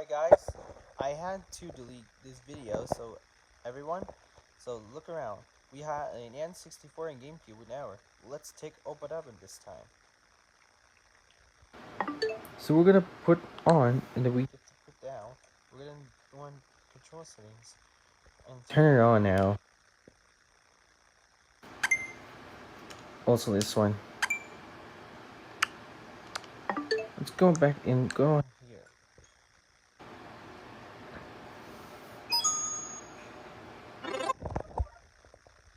Alright guys, I had to delete this video, so everyone, look around. We had an N64 and GameCube with hour. Let's take open up in this time. So we're gonna put on, and then we Get to put down. We're gonna go on control settings and turn it on now. Also this one. Let's go back and go on here.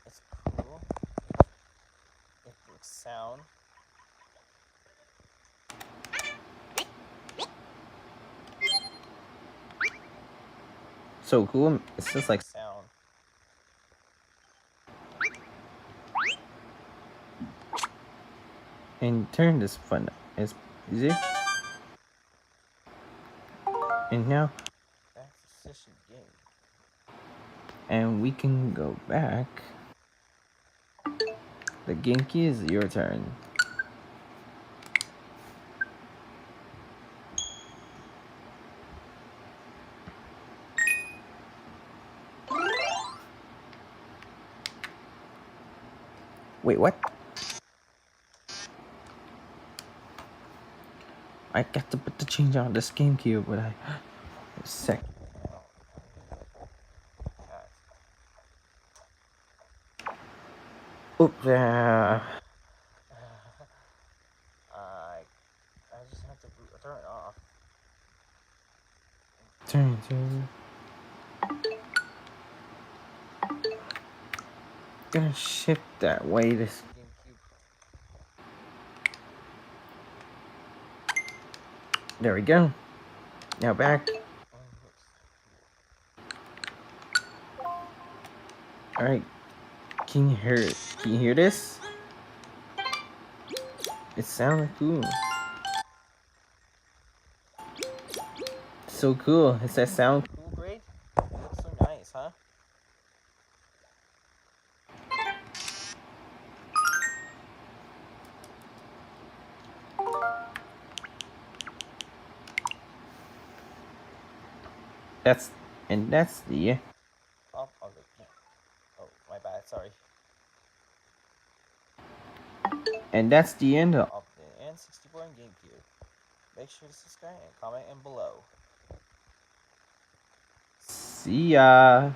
It's cool. It looks sound. So cool. It's just like sound. and turn this fun as easy. And now That's a session game. and we can go back. The Genki is your turn. Wait, what? I got to put the change on this GameCube, but a sec. Oops. I just have to turn it off. Turn. Gonna shift that way. This GameCube. There we go. Now back. All right. Can you hear it? Can you hear this? It sounds cool. So cool. It's that sound. Cool grade? Looks so nice, huh? That's the Top of the key. Oh, my bad, sorry. and that's the end of Of the N64 and GameCube. Make sure to subscribe and comment and below. See ya.